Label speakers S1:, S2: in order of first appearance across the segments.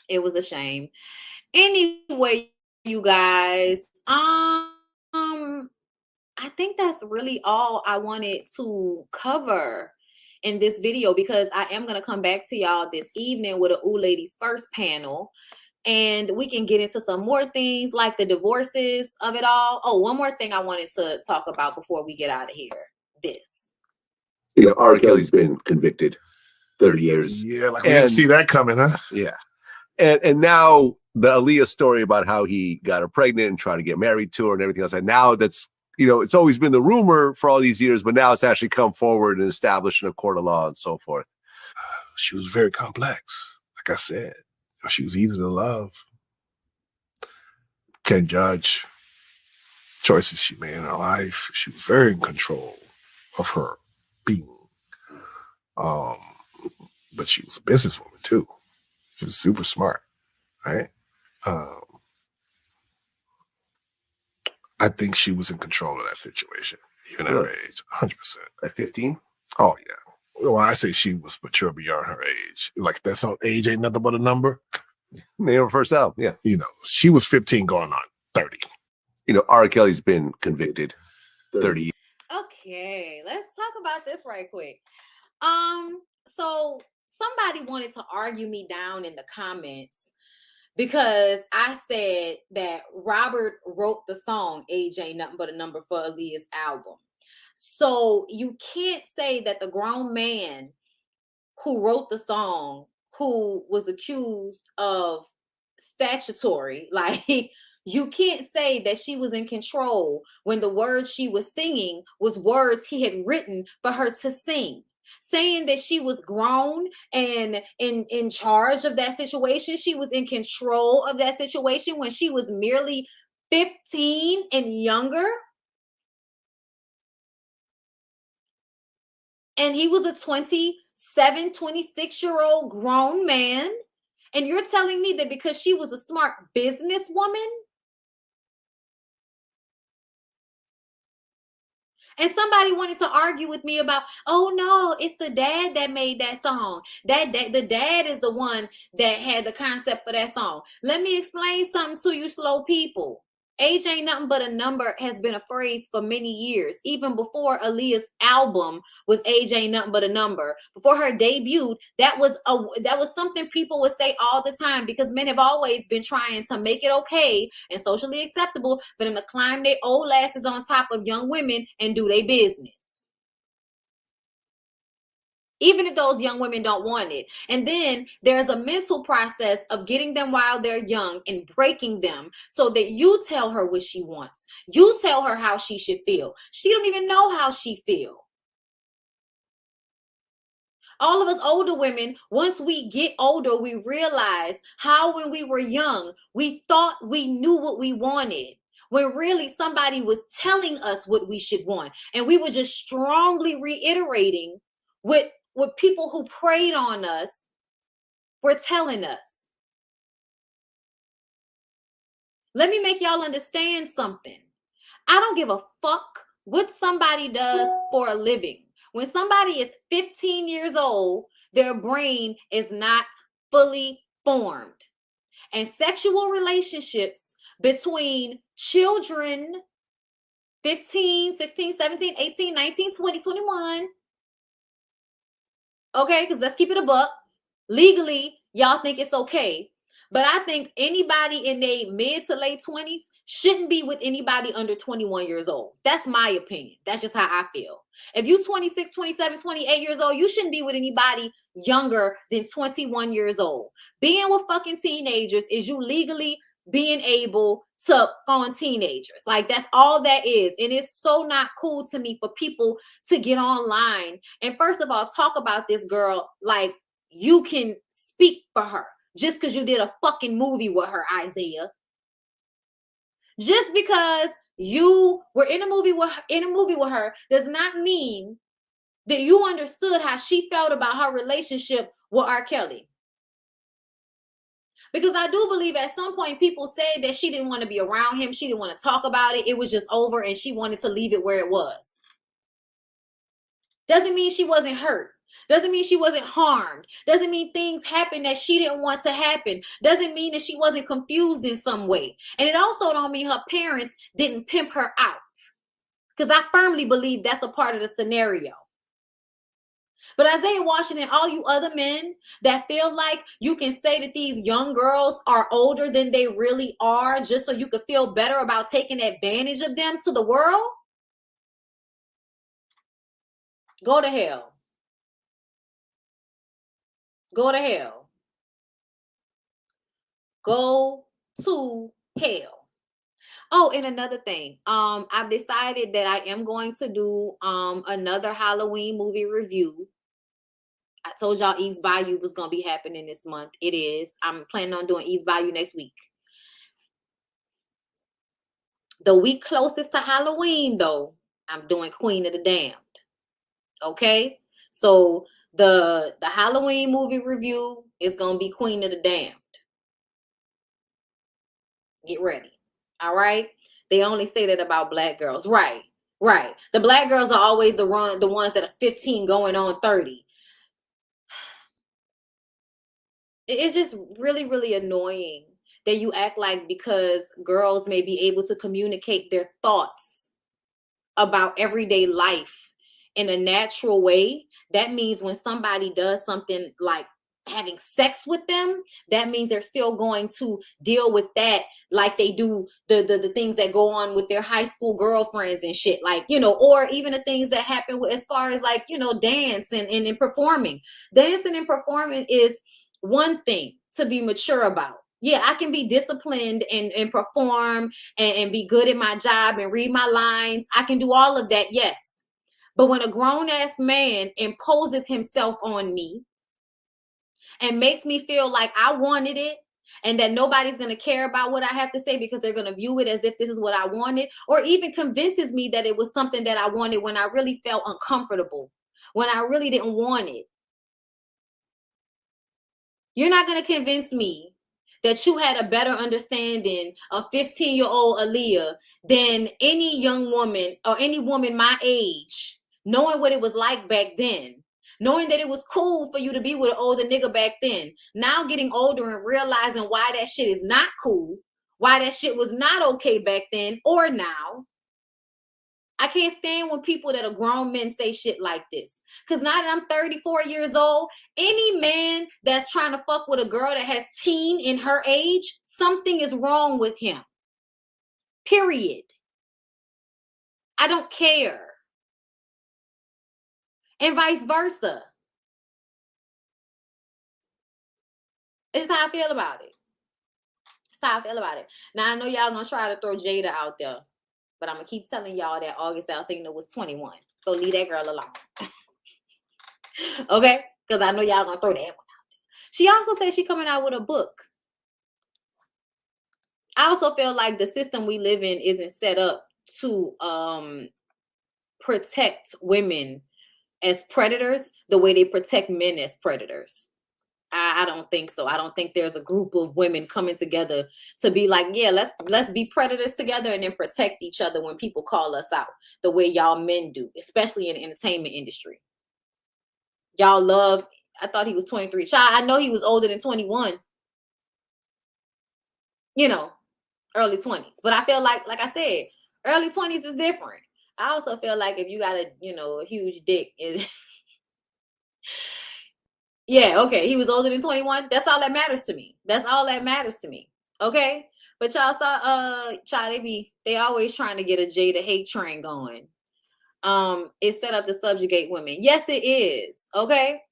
S1: It was a shame. Anyway, you guys, I think that's really all I wanted to cover in this video, because I am going to come back to y'all this evening with a Ooh Ladies First panel, and we can get into some more things like the divorces of it all. Oh, one more thing I wanted to talk about before we get out of here. This.
S2: You know, R. Kelly's been convicted 30 years.
S3: Yeah, like we didn't see that coming, huh?
S2: Yeah. And now the Aaliyah story about how he got her pregnant and tried to get married to her and everything else. And now that's, you know, it's always been the rumor for all these years, but now it's actually come forward and established in a court of law and so forth.
S3: She was very complex. Like I said, she was easy to love. Can't judge choices she made in her life. She was very in control of her being. But she was a businesswoman too. She was super smart, right? I think she was in control of that situation, even at her age, 100%.
S2: At 15?
S3: Oh, yeah. Well, I say she was mature beyond her age. Like, that's all, age ain't nothing but a number.
S2: Name her first album, yeah.
S3: You know, she was 15 going on 30.
S2: You know, R. Kelly's been convicted 30 years.
S1: Okay, let's talk about this right quick. So somebody wanted to argue me down in the comments because I said that Robert wrote the song Age Ain't Nothing But a Number for Aaliyah's album. So you can't say that the grown man who wrote the song, who was accused of statutory, like, you can't say that she was in control when the words she was singing was words he had written for her to sing. Saying that she was grown and in charge of that situation, she was in control of that situation when she was merely 15 and younger. And he was a 27, 26-year-old grown man. And you're telling me that because she was a smart businesswoman, and somebody wanted to argue with me about, oh no, it's the dad that made that song. The dad is the one that had the concept for that song. Let me explain something to you slow people. Age ain't nothing but a number has been a phrase for many years. Even before Aaliyah's album was Age Ain't Nothing But a Number. Before her debut, that was something people would say all the time, because men have always been trying to make it okay and socially acceptable for them to climb their old asses on top of young women and do their business. Even if those young women don't want it. And then there's a mental process of getting them while they're young and breaking them so that you tell her what she wants. You tell her how she should feel. She don't even know how she feels. All of us older women, once we get older, we realize how when we were young, we thought we knew what we wanted, when really somebody was telling us what we should want. And we were just strongly reiterating what people who preyed on us were telling us. Let me make y'all understand something. I don't give a fuck what somebody does for a living. When somebody is 15 years old, their brain is not fully formed. And sexual relationships between children, 15, 16, 17, 18, 19, 20, 21, okay, because let's keep it a buck. Legally, y'all think it's okay. But I think anybody in their mid to late 20s shouldn't be with anybody under 21 years old. That's my opinion. That's just how I feel. If you're 26, 27, 28 years old, you shouldn't be with anybody younger than 21 years old. Being with fucking teenagers is you legally being able to on teenagers. Like, that's all that is. And it's so not cool to me for people to get online and, first of all, talk about this girl like you can speak for her just because you did a fucking movie with her, Isaiah. Just because you were in a movie with her does not mean that you understood how she felt about her relationship with R. Kelly. Because I do believe at some point people said that she didn't want to be around him. She didn't want to talk about it. It was just over and she wanted to leave it where it was. Doesn't mean she wasn't hurt. Doesn't mean she wasn't harmed. Doesn't mean things happened that she didn't want to happen. Doesn't mean that she wasn't confused in some way. And it also don't mean her parents didn't pimp her out. Because I firmly believe that's a part of the scenario. But Isaiah Washington, all you other men that feel like you can say that these young girls are older than they really are just so you could feel better about taking advantage of them to the world, go to hell. Go to hell. Go to hell. Oh, and another thing, I've decided that I am going to do another Halloween movie review. I told y'all Eve's Bayou was going to be happening this month. It is. I'm planning on doing Eve's Bayou next week. The week closest to Halloween, though, I'm doing Queen of the Damned. Okay? So the Halloween movie review is going to be Queen of the Damned. Get ready. All right? They only say that about black girls. Right. Right. The black girls are always the ones that are 15 going on 30. It's just really, really annoying that you act like because girls may be able to communicate their thoughts about everyday life in a natural way, that means when somebody does something like having sex with them, that means they're still going to deal with that like they do the things that go on with their high school girlfriends and shit, like, you know, or even the things that happen with, as far as like, you know, dance and performing. Dancing and performing is one thing to be mature about. Yeah, I can be disciplined and perform and be good at my job and read my lines. I can do all of that, yes. But when a grown-ass man imposes himself on me and makes me feel like I wanted it and that nobody's going to care about what I have to say because they're going to view it as if this is what I wanted, or even convinces me that it was something that I wanted when I really felt uncomfortable, when I really didn't want it. You're not going to convince me that you had a better understanding of 15-year-old Aaliyah than any young woman or any woman my age, knowing what it was like back then, knowing that it was cool for you to be with an older nigga back then. Now getting older and realizing why that shit is not cool, why that shit was not okay back then or now. I can't stand when people that are grown men say shit like this. Because now that I'm 34 years old, any man that's trying to fuck with a girl that has teen in her age, something is wrong with him. Period. I don't care. And vice versa. It's how I feel about it. It's how I feel about it. Now, I know y'all gonna try to throw Jada out there, but I'm gonna keep telling y'all that August Alsina was 21. So leave that girl alone. Okay? Because I know y'all gonna throw that one out there. She also said she coming out with a book. I also feel like the system we live in isn't set up to protect women as predators the way they protect men as predators. I don't think so. I don't think there's a group of women coming together to be like, yeah, let's be predators together and then protect each other when people call us out the way y'all men do, especially in the entertainment industry. Y'all love, I thought he was 23. Child, I know he was older than 21. You know, early 20s. But I feel like I said, early 20s is different. I also feel like if you got a, you know, a huge dick, yeah, okay, he was older than 21. That's all that matters to me. That's all that matters to me. Okay? But y'all saw child, they always trying to get a Jada hate train going. It's set up to subjugate women. Yes, it is. Okay?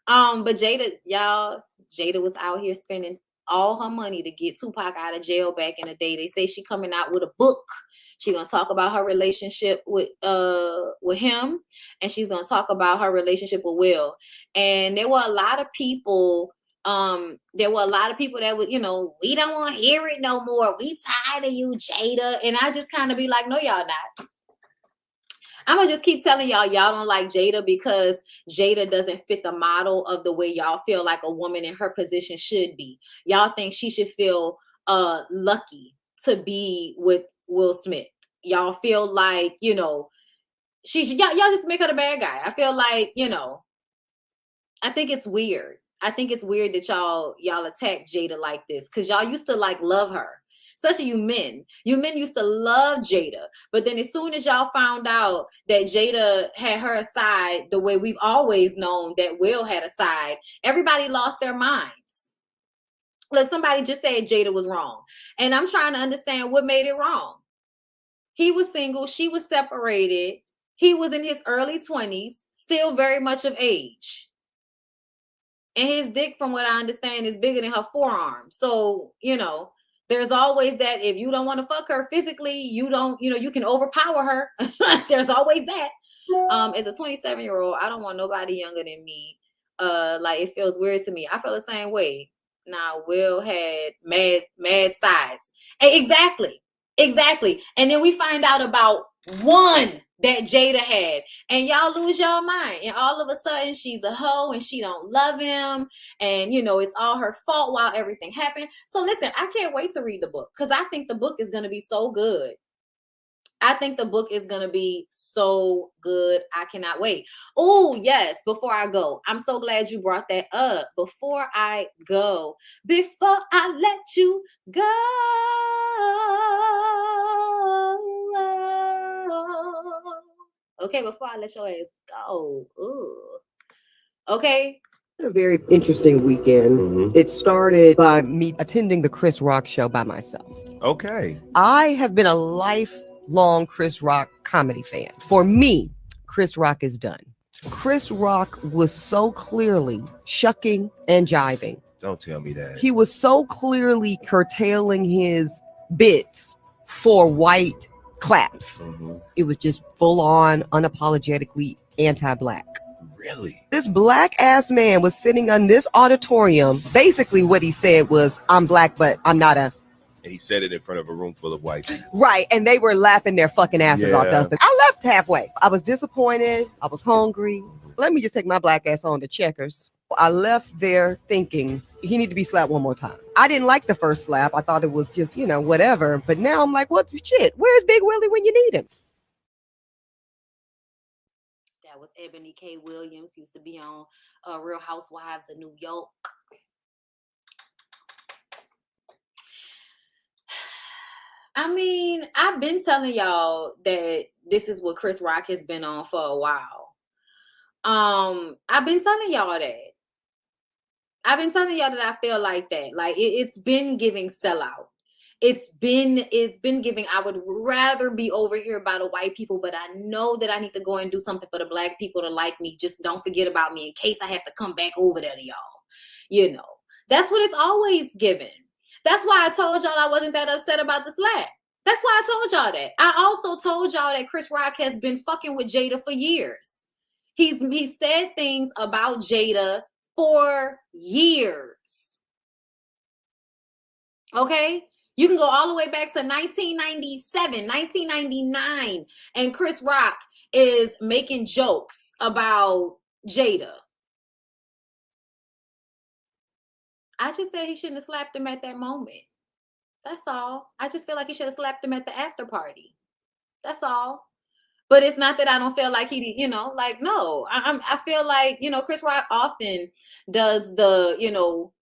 S1: But Jada was out here spending all her money to get Tupac out of jail back in the day. They say she coming out with a book. She's gonna talk about her relationship with him, and she's gonna talk about her relationship with Will. And there were a lot of people. That would, you know, we don't want to hear it no more. We tired of you, Jada. And I just kind of be like, no, y'all not. I'm gonna just keep telling y'all don't like Jada because Jada doesn't fit the model of the way y'all feel like a woman in her position should be. Y'all think she should feel lucky to be with Will Smith. Y'all feel like, you know, y'all just make her the bad guy. I feel like, you know, I think it's weird. I think it's weird that y'all attack Jada like this, because y'all used to like love her. Especially you men. You men used to love Jada. But then as soon as y'all found out that Jada had her side the way we've always known that Will had a side, everybody lost their minds. Look, somebody just said Jada was wrong. And I'm trying to understand what made it wrong. He was single. She was separated. He was in his early 20s, still very much of age. And his dick, from what I understand, is bigger than her forearm. So, you know, there's always that. If you don't want to fuck her physically, you don't, you know, you can overpower her. There's always that. As a 27-year-old, I don't want nobody younger than me. Like, it feels weird to me. I feel the same way. Now, Will had mad sides. Exactly. And then we find out about one that Jada had, and y'all lose y'all mind, and all of a sudden she's a hoe and she don't love him, and you know it's all her fault while everything happened. So listen, I can't wait to read the book, because I think the book is going to be so good. I think the book is going to be so good. I cannot wait. Oh, yes. Before I go, I'm so glad you brought that up. Before I let you go. Okay, before I let your ass go. Ooh. Okay.
S4: A very interesting weekend. It started by me attending the Chris Rock show by myself.
S5: Okay.
S4: I have been a lifelong Chris Rock comedy fan. For me, Chris Rock is done. Chris Rock was so clearly shucking and jiving.
S5: Don't tell me that.
S4: He was so clearly curtailing his bits for white claps. It was just full on, unapologetically anti-black.
S5: Really?
S4: This black ass man was sitting in this auditorium. Basically what he said was, I'm black, but I'm not a...
S5: And he said it in front of a room full of white people.
S4: Right. And they were laughing their fucking asses off, Dustin. I left halfway. I was disappointed. I was hungry. Let me just take my black ass on to Checkers. I left there thinking he needed to be slapped one more time. I didn't like the first slap. I thought it was just, you know, whatever. But now I'm like, what the shit? Where's Big Willie when you need him?
S1: That was Ebony K. Williams. Used to be on Real Housewives of New York. I mean, I've been telling y'all that this is what Chris Rock has been on for a while. I've been telling y'all that. I feel like that. Like it's been giving sellout. It's been giving, I would rather be over here by the white people, but I know that I need to go and do something for the black people to like me. Just don't forget about me in case I have to come back over there to y'all. You know, that's what it's always given. That's why I told y'all I wasn't that upset about the slap. That's why I told y'all that. I also told y'all that Chris Rock has been fucking with Jada for years. He said things about Jada for years. Okay? You can go all the way back to 1997, 1999, and Chris Rock is making jokes about Jada. I just said he shouldn't have slapped him at that moment. That's all. I just feel like he should have slapped him at the after party. That's all. But it's not that I don't feel like he, you know, like, no. I feel like, you know, Chris Rock often does the, you know,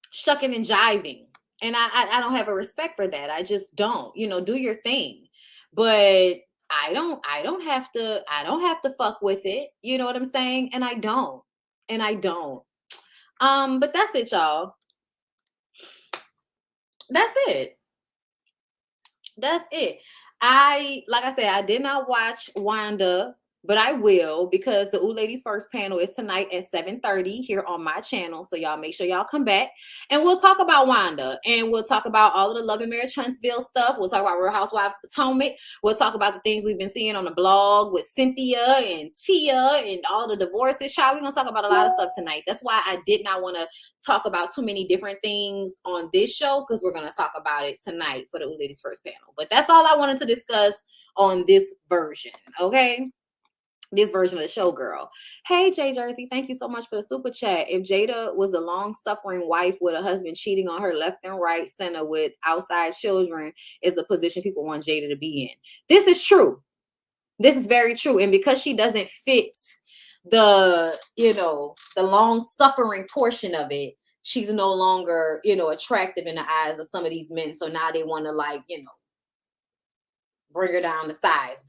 S1: shucking and jiving. And I don't have a respect for that. I just don't, you know, do your thing. But I don't have to fuck with it. You know what I'm saying? And I don't. But that's it, y'all. That's it. Like I said, I did not watch Wanda, but I will, because the Ooh Ladies First panel is tonight at 7:30 here on my channel. So y'all make sure y'all come back and we'll talk about Wanda, and we'll talk about all of the Love and Marriage Huntsville stuff. We'll talk about Real Housewives Potomac. We'll talk about the things we've been seeing on the blog with Cynthia and Tia and all the divorces. Child, we're going to talk about a lot of stuff tonight. That's why I did not want to talk about too many different things on this show, because we're going to talk about it tonight for the Ooh Ladies First panel. But that's all I wanted to discuss on this version, okay? This version of the show, girl. Hey, Jay Jersey, thank you so much for the super chat. If Jada was a long-suffering wife with a husband cheating on her left and right center with outside children, is the position people want Jada to be in. This is true. This is very true. And because she doesn't fit the, the long suffering portion of it, she's no longer, attractive in the eyes of some of these men. So now they want to like, break her down to size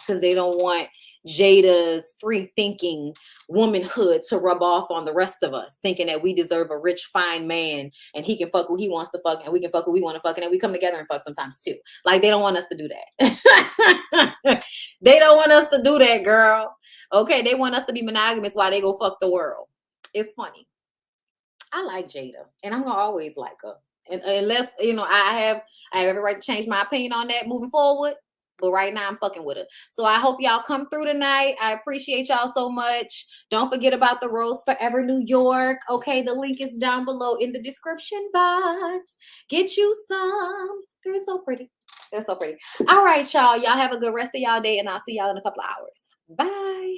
S1: because they don't want Jada's free thinking womanhood to rub off on the rest of us, thinking that we deserve a rich, fine man and he can fuck who he wants to fuck and we can fuck who we want to fuck and then we come together and fuck sometimes too. Like they don't want us to do that. They don't want us to do that, girl. Okay, they want us to be monogamous while they go fuck the world. It's funny. I like Jada and I'm gonna always like her. And unless, I have every right to change my opinion on that moving forward. But right now I'm fucking with her. So I hope y'all come through tonight. I appreciate y'all so much. Don't forget about the Rose Forever New York. Okay, the link is down below in the description box. Get you some. They're so pretty. They're so pretty. All right, y'all. Y'all have a good rest of y'all day and I'll see y'all in a couple of hours. Bye.